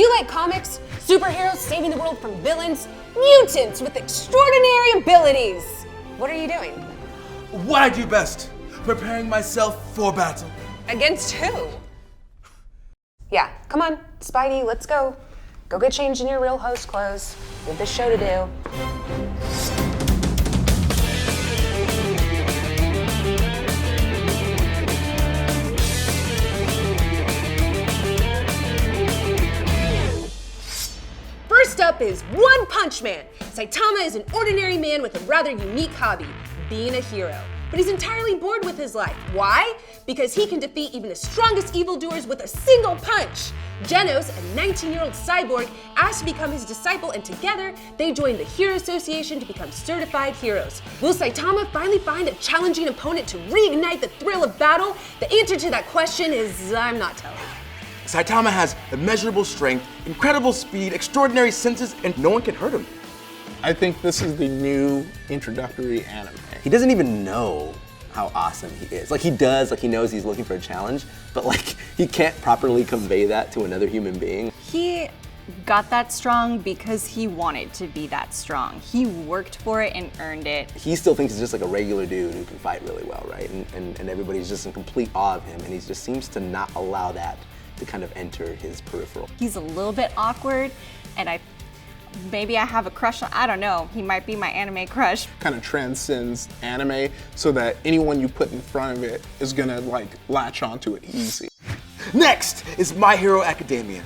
Do you like comics? Superheroes saving the world from villains? Mutants with extraordinary abilities? What are you doing? What I do best, preparing myself for battle. Against who? Yeah, come on, Spidey, let's go. Go get changed in your real host clothes. We have this show to do. First up is One Punch Man. Saitama is an ordinary man with a rather unique hobby, being a hero. But he's entirely bored with his life. Why? Because he can defeat even the strongest evildoers with a single punch. Genos, a 19-year-old cyborg, asked to become his disciple, and together they joined the Hero Association to become certified heroes. Will Saitama finally find a challenging opponent to reignite the thrill of battle? The answer to that question is, I'm not telling. Saitama has immeasurable strength, incredible speed, extraordinary senses, and no one can hurt him. I think this is the new introductory anime. He doesn't even know how awesome he is. Like he does, like he knows he's looking for a challenge, but like he can't properly convey that to another human being. He got that strong because he wanted to be that strong. He worked for it and earned it. He still thinks he's just like a regular dude who can fight really well, right? And everybody's just in complete awe of him, and he just seems to not allow that to kind of enter his peripheral. He's a little bit awkward, and maybe I have a crush on, I don't know, he might be my anime crush. Kind of transcends anime so that anyone you put in front of it is gonna like latch onto it easy. Next is My Hero Academia.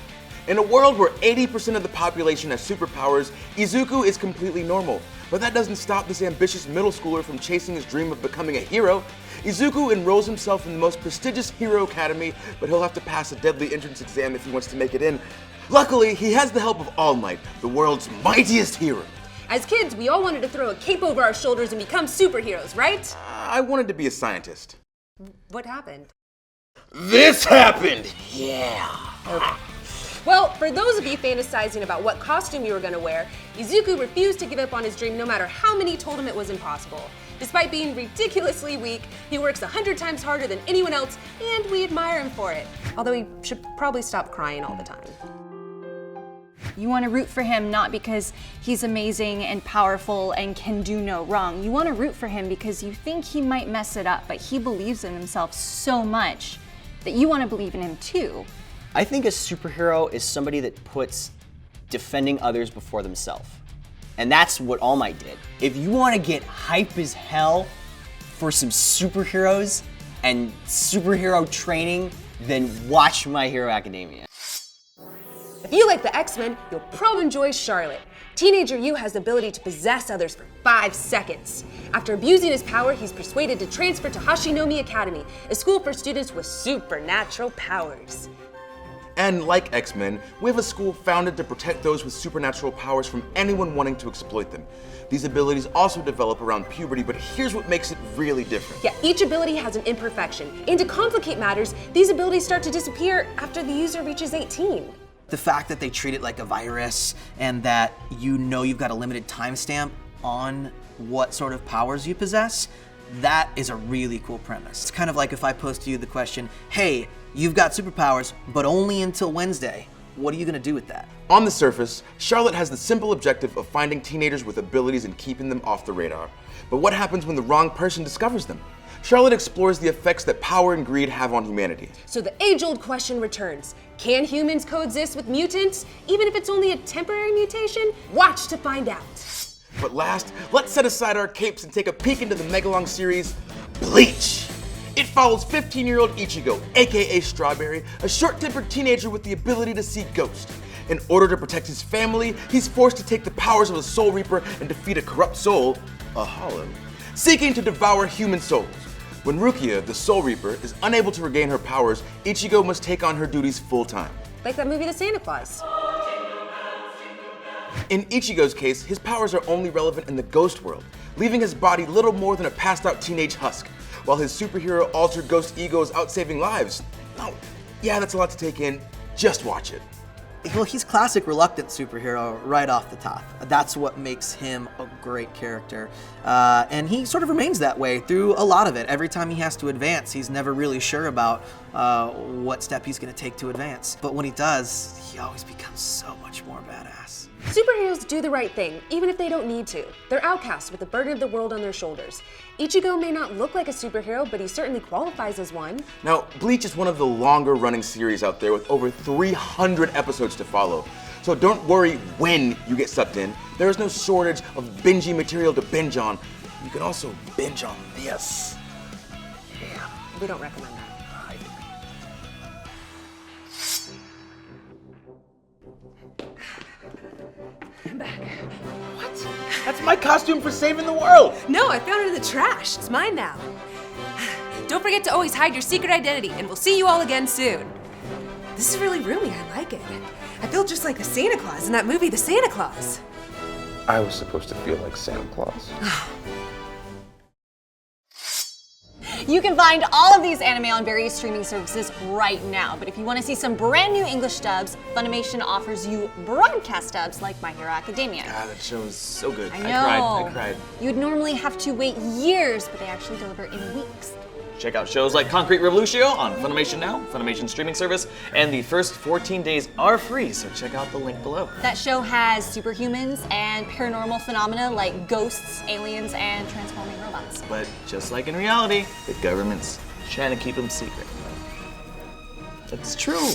In a world where 80% of the population has superpowers, Izuku is completely normal. But that doesn't stop this ambitious middle schooler from chasing his dream of becoming a hero. Izuku enrolls himself in the most prestigious hero academy, but he'll have to pass a deadly entrance exam if he wants to make it in. Luckily, he has the help of All Might, the world's mightiest hero. As kids, we all wanted to throw a cape over our shoulders and become superheroes, right? I wanted to be a scientist. What happened? This happened! Yeah. Okay. Well, for those of you fantasizing about what costume you were going to wear, Izuku refused to give up on his dream no matter how many told him it was impossible. Despite being ridiculously weak, he works 100 times harder than anyone else, and we admire him for it. Although he should probably stop crying all the time. You want to root for him not because he's amazing and powerful and can do no wrong. You want to root for him because you think he might mess it up, but he believes in himself so much that you want to believe in him too. I think a superhero is somebody that puts defending others before themselves. And that's what All Might did. If you want to get hype as hell for some superheroes and superhero training, then watch My Hero Academia. If you like the X-Men, you'll probably enjoy Charlotte. Teenager Yu has the ability to possess others for 5 seconds. After abusing his power, he's persuaded to transfer to Hashinomi Academy, a school for students with supernatural powers. And like X-Men, we have a school founded to protect those with supernatural powers from anyone wanting to exploit them. These abilities also develop around puberty, but here's what makes it really different. Yeah, each ability has an imperfection. And to complicate matters, these abilities start to disappear after the user reaches 18. The fact that they treat it like a virus and that you know you've got a limited timestamp on what sort of powers you possess, that is a really cool premise. It's kind of like if I posed to you the question, hey, you've got superpowers, but only until Wednesday. What are you gonna do with that? On the surface, Charlotte has the simple objective of finding teenagers with abilities and keeping them off the radar. But what happens when the wrong person discovers them? Charlotte explores the effects that power and greed have on humanity. So the age-old question returns. Can humans coexist with mutants, even if it's only a temporary mutation? Watch to find out. But last, let's set aside our capes and take a peek into the megalong series, Bleach. It follows 15-year-old Ichigo, aka Strawberry, a short-tempered teenager with the ability to see ghosts. In order to protect his family, he's forced to take the powers of a Soul Reaper and defeat a corrupt soul, a Hollow, seeking to devour human souls. When Rukia, the Soul Reaper, is unable to regain her powers, Ichigo must take on her duties full-time. Like that movie, The Santa Claus. In Ichigo's case, his powers are only relevant in the ghost world, leaving his body little more than a passed-out teenage husk, while his superhero alter ghost ego is out saving lives. Oh, yeah, that's a lot to take in. Just watch it. Well, he's classic reluctant superhero right off the top. That's what makes him a great character. And he sort of remains that way through a lot of it. Every time he has to advance, he's never really sure about what step he's going to take to advance. But when he does, he always becomes so much more badass. Superheroes do the right thing, even if they don't need to. They're outcasts with the burden of the world on their shoulders. Ichigo may not look like a superhero, but he certainly qualifies as one. Now, Bleach is one of the longer running series out there with over 300 episodes to follow. So don't worry when you get sucked in. There is no shortage of bingey material to binge on. You can also binge on this. Yeah. We don't recommend that. I'm back. What? That's my costume for saving the world! No, I found it in the trash. It's mine now. Don't forget to always hide your secret identity, and we'll see you all again soon. This is really roomy. I like it. I feel just like the Santa Claus in that movie, The Santa Claus. I was supposed to feel like Santa Claus. You can find all of these anime on various streaming services right now, but if you want to see some brand new English dubs, Funimation offers you broadcast dubs like My Hero Academia. God, that show is so good. I know. I cried. You'd normally have to wait years, but they actually deliver in weeks. Check out shows like Concrete Revolutio on Funimation Now, Funimation streaming service, and the first 14 days are free, so check out the link below. That show has superhumans and paranormal phenomena like ghosts, aliens, and transforming robots. But just like in reality, the government's trying to keep them secret. That's true.